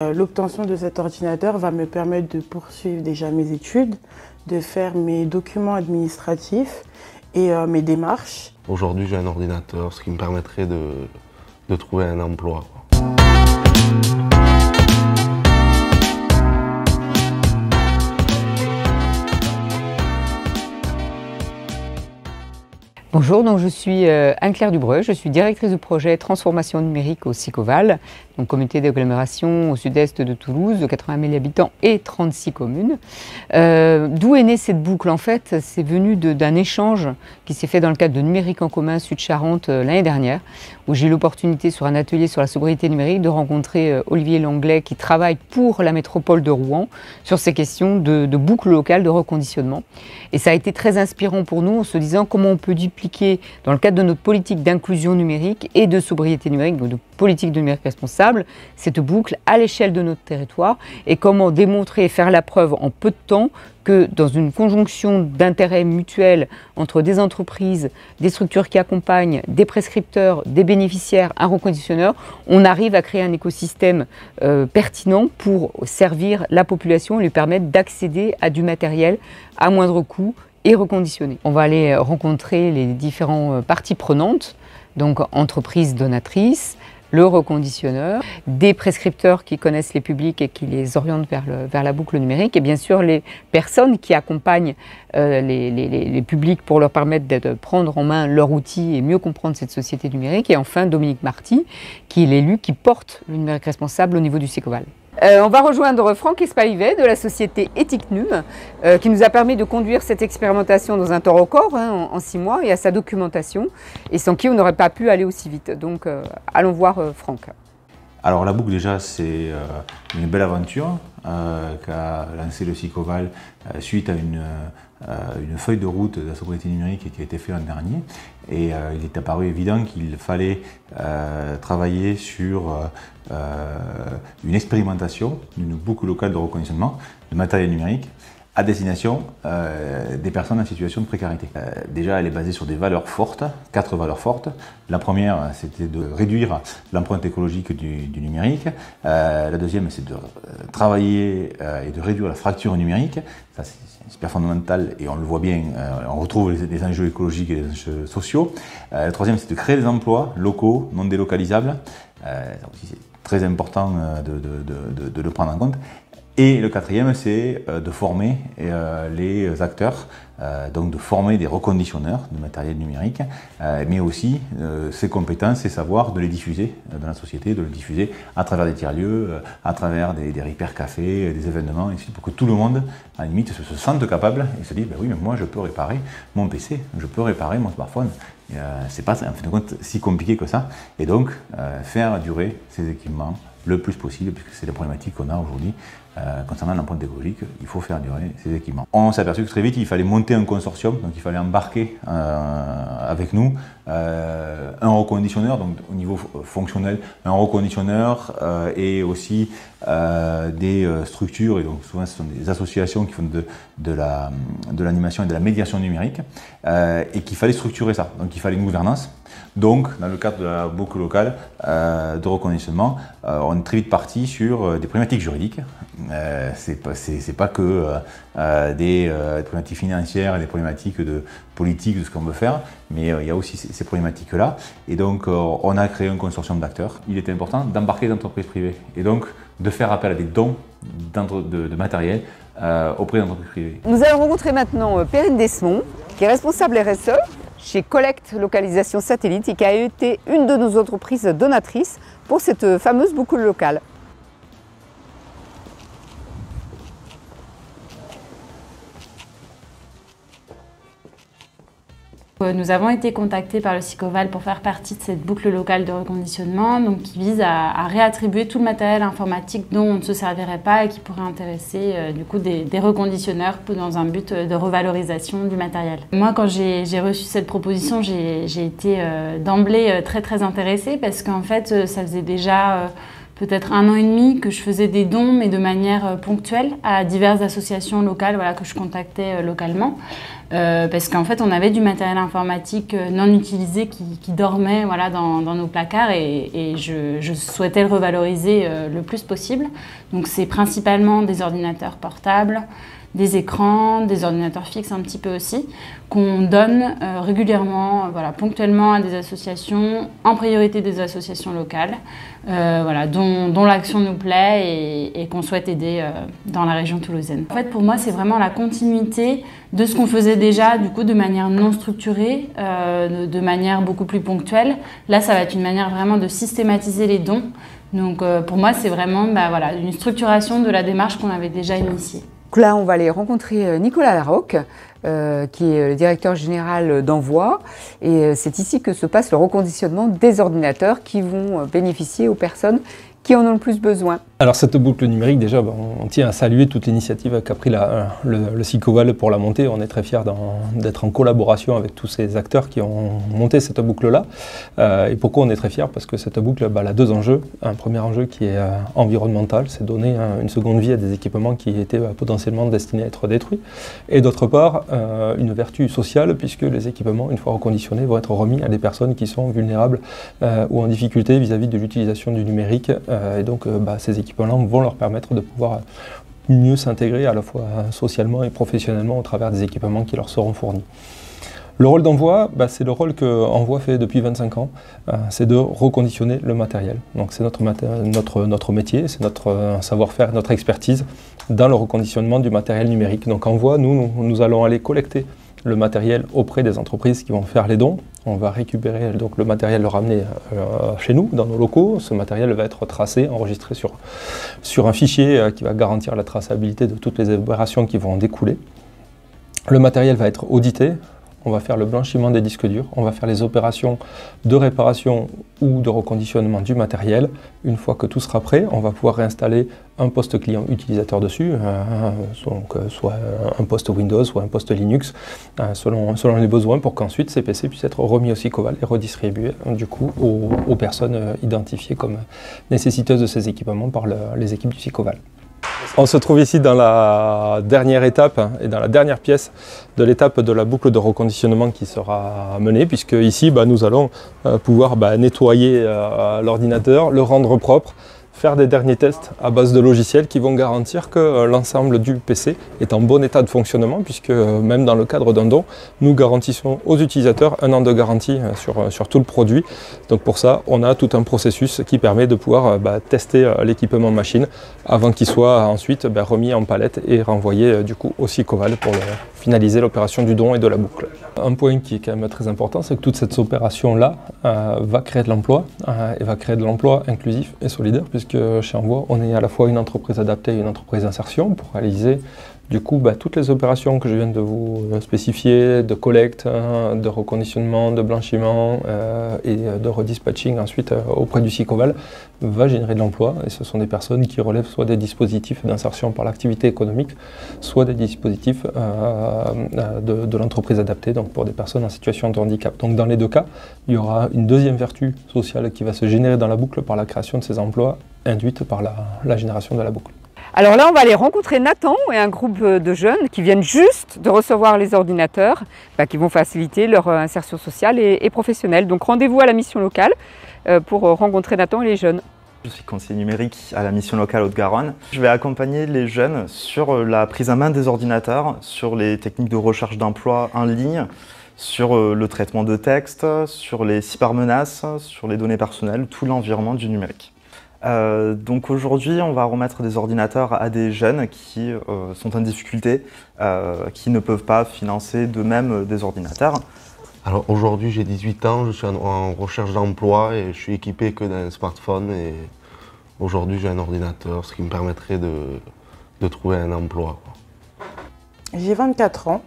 L'obtention de cet ordinateur va me permettre de poursuivre déjà mes études, de faire mes documents administratifs et mes démarches. Aujourd'hui, j'ai un ordinateur, ce qui me permettrait de trouver un emploi. Bonjour, donc je suis Anne-Claire Dubreuil, je suis directrice de projet transformation numérique au SICOVAL, donc communauté d'agglomération au sud-est de Toulouse, de 80 000 habitants et 36 communes. D'où est née cette boucle? En fait, c'est venu d'un échange qui s'est fait dans le cadre de Numérique en commun Sud-Charente l'année dernière, où j'ai eu l'opportunité sur un atelier sur la sobriété numérique de rencontrer Olivier Langlais qui travaille pour la métropole de Rouen sur ces questions de boucle locale de reconditionnement. Et ça a été très inspirant pour nous en se disant comment on peut dupliquer dans le cadre de notre politique d'inclusion numérique et de sobriété numérique, donc de politique de numérique responsable, cette boucle à l'échelle de notre territoire et comment démontrer et faire la preuve en peu de temps que dans une conjonction d'intérêts mutuels entre des entreprises, des structures qui accompagnent, des prescripteurs, des bénéficiaires, un reconditionneur, on arrive à créer un écosystème pertinent pour servir la population et lui permettre d'accéder à du matériel à moindre coût et reconditionné. On va aller rencontrer les différentes parties prenantes, donc entreprises donatrices, le reconditionneur, des prescripteurs qui connaissent les publics et qui les orientent vers la boucle numérique, et bien sûr les personnes qui accompagnent les publics pour leur permettre de prendre en main leur outil et mieux comprendre cette société numérique. Et enfin Dominique Marty, qui est l'élu qui porte le numérique responsable au niveau du SICOVAL. On va rejoindre Franck Espalivet de la société Ethicnum qui nous a permis de conduire cette expérimentation dans un temps record, en 6 mois, et à sa documentation, et sans qui on n'aurait pas pu aller aussi vite. Donc allons voir Franck. Alors la boucle déjà c'est une belle aventure qu'a lancé le SICOVAL suite à une feuille de route de la sobriété numérique qui a été faite l'an dernier, et il est apparu évident qu'il fallait travailler sur une expérimentation d'une boucle locale de reconditionnement de matériel numérique à destination des personnes en situation de précarité. Déjà, elle est basée sur des valeurs fortes, 4 valeurs fortes. La première, c'était de réduire l'empreinte écologique du numérique. La deuxième, c'est de travailler et de réduire la fracture numérique. Ça, c'est super fondamental et on le voit bien, on retrouve les enjeux écologiques et les enjeux sociaux. La troisième, c'est de créer des emplois locaux, non délocalisables. Ça aussi, c'est très important de le prendre en compte. Et le quatrième, c'est de former les acteurs, donc de former des reconditionneurs de matériel numérique, mais aussi ces compétences, ces savoirs, de les diffuser dans la société, de les diffuser à travers des tiers-lieux, à travers des repair cafés, des événements, ainsi pour que tout le monde, à la limite, se sente capable et se dise ben oui, mais moi je peux réparer mon PC, je peux réparer mon smartphone. C'est pas en fin de compte si compliqué que ça. Et donc, faire durer ces équipements le plus possible, puisque c'est la problématique qu'on a aujourd'hui concernant l'empreinte écologique, il faut faire durer ces équipements. On s'est aperçu que très vite, il fallait monter un consortium, donc il fallait embarquer avec nous un reconditionneur, donc au niveau fonctionnel, un reconditionneur et aussi des structures, et donc souvent ce sont des associations qui font de l'animation et de la médiation numérique, et qu'il fallait structurer ça, donc il fallait une gouvernance. Donc, dans le cadre de la boucle locale de reconditionnement, on est très vite parti sur des problématiques juridiques. C'est pas que des problématiques financières et des problématiques de politique de ce qu'on veut faire, mais il y a aussi ces problématiques-là. Et donc, on a créé un consortium d'acteurs. Il était important d'embarquer les entreprises privées et donc de faire appel à des dons de matériel auprès d'entreprises privées. Nous allons rencontrer maintenant Perrine Desmond, qui est responsable RSE chez Collect Localisation Satellite et qui a été une de nos entreprises donatrices pour cette fameuse boucle locale. Nous avons été contactés par le SICOVAL pour faire partie de cette boucle locale de reconditionnement, donc qui vise à réattribuer tout le matériel informatique dont on ne se servirait pas et qui pourrait intéresser du coup des reconditionneurs dans un but de revalorisation du matériel. Moi, quand j'ai reçu cette proposition, j'ai été d'emblée très intéressée parce qu'en fait, ça faisait déjà peut-être 1 an et demi que je faisais des dons, mais de manière ponctuelle, à diverses associations locales que je contactais localement. parce qu'en fait on avait du matériel informatique non utilisé qui dormait voilà, dans nos placards et je souhaitais le revaloriser le plus possible. Donc c'est principalement des ordinateurs portables, des écrans, des ordinateurs fixes un petit peu aussi, qu'on donne régulièrement, voilà, ponctuellement à des associations, en priorité des associations locales, voilà, dont l'action nous plaît et qu'on souhaite aider dans la région toulousaine. En fait, pour moi, c'est vraiment la continuité de ce qu'on faisait déjà, du coup, de manière non structurée, de manière beaucoup plus ponctuelle. Là, ça va être une manière vraiment de systématiser les dons. Donc, pour moi, c'est vraiment voilà, une structuration de la démarche qu'on avait déjà initiée. Donc là, on va aller rencontrer Nicolas Larocque, qui est le directeur général d'Envoi. Et c'est ici que se passe le reconditionnement des ordinateurs qui vont bénéficier aux personnes qui en ont le plus besoin. Alors cette boucle numérique, déjà, on tient à saluer toute l'initiative qu'a pris le SICOVAL pour la monter. On est très fiers d'être en collaboration avec tous ces acteurs qui ont monté cette boucle-là. Et pourquoi on est très fiers? Parce que cette boucle, elle a deux enjeux. Un premier enjeu qui est environnemental, c'est donner une seconde vie à des équipements qui étaient potentiellement destinés à être détruits. Et d'autre part, une vertu sociale, puisque les équipements, une fois reconditionnés, vont être remis à des personnes qui sont vulnérables ou en difficulté vis-à-vis de l'utilisation du numérique. Et donc ces équipements vont leur permettre de pouvoir mieux s'intégrer à la fois socialement et professionnellement au travers des équipements qui leur seront fournis. Le rôle d'Envoi, c'est le rôle qu'Envoi fait depuis 25 ans, c'est de reconditionner le matériel. Donc c'est notre métier, c'est notre savoir-faire, notre expertise dans le reconditionnement du matériel numérique. Donc Envoi, nous allons aller collecter le matériel auprès des entreprises qui vont faire les dons. On va récupérer donc le matériel, le ramener chez nous, dans nos locaux. Ce matériel va être tracé, enregistré sur un fichier qui va garantir la traçabilité de toutes les opérations qui vont en découler. Le matériel va être audité. On va faire le blanchiment des disques durs, on va faire les opérations de réparation ou de reconditionnement du matériel. Une fois que tout sera prêt, on va pouvoir réinstaller un poste client utilisateur dessus, donc soit un poste Windows, soit un poste Linux, selon les besoins, pour qu'ensuite ces PC puissent être remis au SICOVAL et redistribués du coup aux personnes identifiées comme nécessiteuses de ces équipements par les équipes du SICOVAL. On se trouve ici dans la dernière étape et dans la dernière pièce de l'étape de la boucle de reconditionnement qui sera menée, puisque ici nous allons pouvoir nettoyer l'ordinateur, le rendre propre, faire des derniers tests à base de logiciels qui vont garantir que l'ensemble du PC est en bon état de fonctionnement, puisque même dans le cadre d'un don, nous garantissons aux utilisateurs 1 an de garantie sur tout le produit. Donc pour ça, on a tout un processus qui permet de pouvoir tester l'équipement machine avant qu'il soit ensuite remis en palette et renvoyé du coup au SICOVAL pour finaliser l'opération du don et de la boucle. Un point qui est quand même très important, c'est que toute cette opération-là va créer de l'emploi et va créer de l'emploi inclusif et solidaire, puisque chez Envoi, on est à la fois une entreprise adaptée et une entreprise d'insertion pour réaliser du coup toutes les opérations que je viens de vous spécifier, de collecte, de reconditionnement, de blanchiment et de redispatching ensuite auprès du SICOVAL, va générer de l'emploi, et ce sont des personnes qui relèvent soit des dispositifs d'insertion par l'activité économique, soit des dispositifs de l'entreprise adaptée, donc pour des personnes en situation de handicap. Donc dans les deux cas, il y aura une deuxième vertu sociale qui va se générer dans la boucle par la création de ces emplois induite par la génération de la boucle. Alors là, on va aller rencontrer Nathan et un groupe de jeunes qui viennent juste de recevoir les ordinateurs qui vont faciliter leur insertion sociale et professionnelle. Donc rendez-vous à la mission locale pour rencontrer Nathan et les jeunes. Je suis conseiller numérique à la mission locale Haute-Garonne. Je vais accompagner les jeunes sur la prise en main des ordinateurs, sur les techniques de recherche d'emploi en ligne, sur le traitement de texte, sur les cybermenaces, sur les données personnelles, tout l'environnement du numérique. Donc aujourd'hui, on va remettre des ordinateurs à des jeunes qui sont en difficulté, qui ne peuvent pas financer d'eux-mêmes des ordinateurs. Alors aujourd'hui, j'ai 18 ans, je suis en recherche d'emploi et je suis équipé que d'un smartphone. Et aujourd'hui, j'ai un ordinateur, ce qui me permettrait de trouver un emploi. J'ai 24 ans.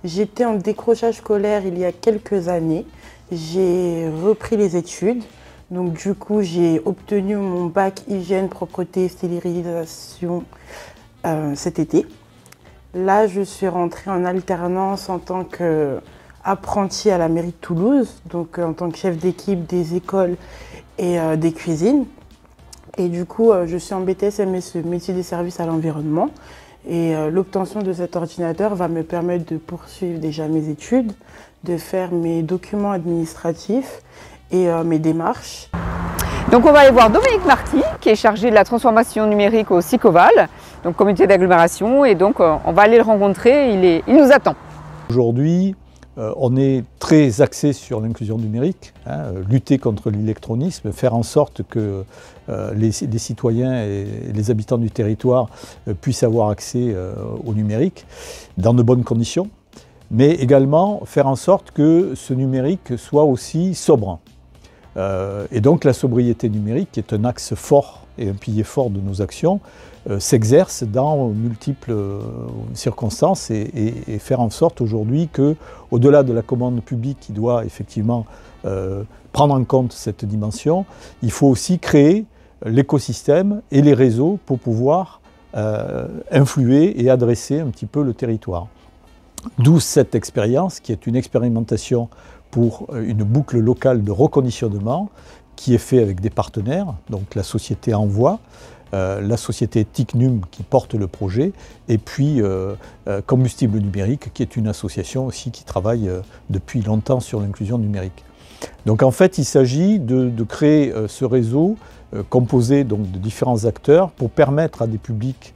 J'étais en décrochage scolaire il y a quelques années. J'ai repris les études. Donc du coup, j'ai obtenu mon bac hygiène, propreté, stérilisation cet été. Là, je suis rentrée en alternance en tant qu'apprentie à la mairie de Toulouse, donc en tant que chef d'équipe des écoles et des cuisines. Et du coup, je suis en BTS MSE, métier des services à l'environnement. Et l'obtention de cet ordinateur va me permettre de poursuivre déjà mes études, de faire mes documents administratifs et mes démarches. Donc on va aller voir Dominique Marty, qui est chargé de la transformation numérique au SICOVAL, donc comité d'agglomération, et donc on va aller le rencontrer, il nous attend. Aujourd'hui, on est très axé sur l'inclusion numérique, lutter contre l'électronisme, faire en sorte que les citoyens et les habitants du territoire puissent avoir accès au numérique dans de bonnes conditions, mais également faire en sorte que ce numérique soit aussi sobre. Et donc la sobriété numérique, qui est un axe fort et un pilier fort de nos actions, s'exerce dans multiples circonstances et faire en sorte aujourd'hui que, au-delà de la commande publique qui doit effectivement prendre en compte cette dimension, il faut aussi créer l'écosystème et les réseaux pour pouvoir influer et adresser un petit peu le territoire. D'où cette expérience qui est une expérimentation pour une boucle locale de reconditionnement qui est fait avec des partenaires, donc la société Envoi, la société TICNUM qui porte le projet, et puis Combustible Numérique qui est une association aussi qui travaille depuis longtemps sur l'inclusion numérique. Donc en fait il s'agit de créer ce réseau composé donc, de différents acteurs pour permettre à des publics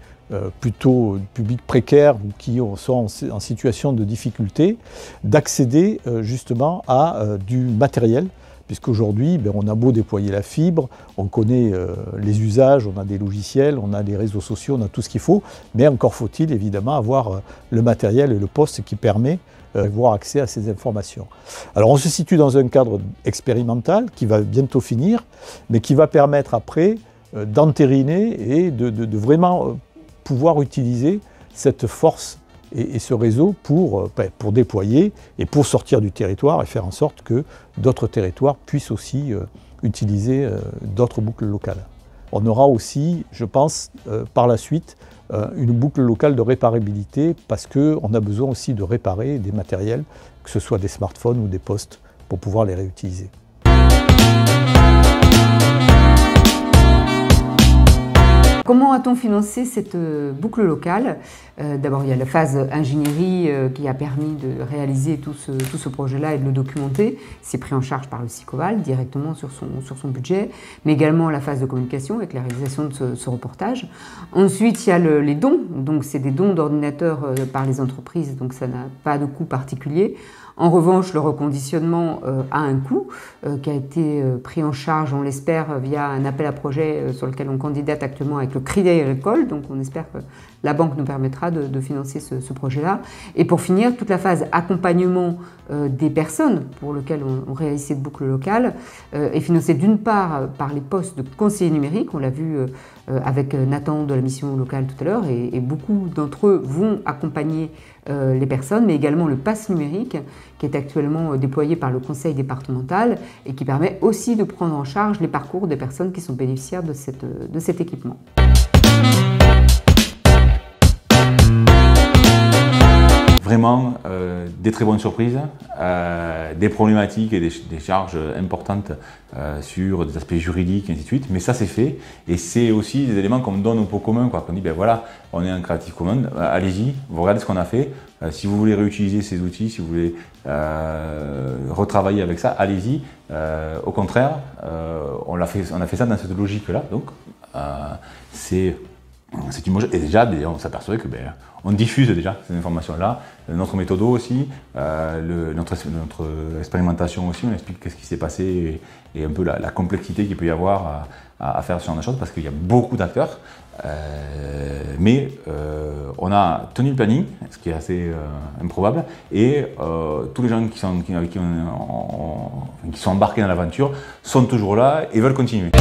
plutôt publics précaires ou qui sont en situation de difficulté, d'accéder justement à du matériel, puisqu'aujourd'hui, on a beau déployer la fibre, on connaît les usages, on a des logiciels, on a les réseaux sociaux, on a tout ce qu'il faut, mais encore faut-il évidemment avoir le matériel et le poste qui permet d'avoir accès à ces informations. Alors on se situe dans un cadre expérimental qui va bientôt finir, mais qui va permettre après d'entériner et de vraiment pouvoir utiliser cette force et ce réseau pour déployer et pour sortir du territoire et faire en sorte que d'autres territoires puissent aussi utiliser d'autres boucles locales. On aura aussi, je pense, par la suite, une boucle locale de réparabilité parce qu'on a besoin aussi de réparer des matériels, que ce soit des smartphones ou des postes, pour pouvoir les réutiliser. Comment a-t-on financé cette boucle locale? D'abord, il y a la phase ingénierie qui a permis de réaliser tout ce projet-là et de le documenter. C'est pris en charge par le SICOVAL directement sur son budget, mais également la phase de communication avec la réalisation de ce reportage. Ensuite, il y a les dons. Donc, c'est des dons d'ordinateurs par les entreprises, donc ça n'a pas de coût particulier. En revanche, le reconditionnement a un coût qui a été pris en charge, on l'espère, via un appel à projet sur lequel on candidate actuellement avec le Crédit Agricole. Donc on espère que la banque nous permettra de financer ce projet-là. Et pour finir, toute la phase accompagnement des personnes pour lesquelles on réalise cette boucle locale est financée d'une part par les postes de conseillers numériques. On l'a vu avec Nathan de la mission locale tout à l'heure, et beaucoup d'entre eux vont accompagner les personnes, mais également le pass numérique qui est actuellement déployé par le conseil départemental et qui permet aussi de prendre en charge les parcours des personnes qui sont bénéficiaires de cet équipement. Vraiment des très bonnes surprises, des problématiques et des charges importantes sur des aspects juridiques et ainsi de suite, mais ça c'est fait et c'est aussi des éléments qu'on me donne au pot commun, quoi. Qu'on dit ben voilà, on est un Creative Commons, allez-y, vous regardez ce qu'on a fait, si vous voulez réutiliser ces outils, si vous voulez retravailler avec ça, allez-y. Au contraire, on a fait ça dans cette logique-là, donc c'est une et déjà on s'aperçoit que on diffuse déjà ces informations-là, notre méthodo aussi, notre expérimentation aussi, on explique qu'est-ce qui s'est passé et un peu la complexité qu'il peut y avoir à faire ce genre de choses parce qu'il y a beaucoup d'acteurs, mais on a tenu le planning, ce qui est assez improbable, et tous les gens qui sont embarqués dans l'aventure sont toujours là et veulent continuer.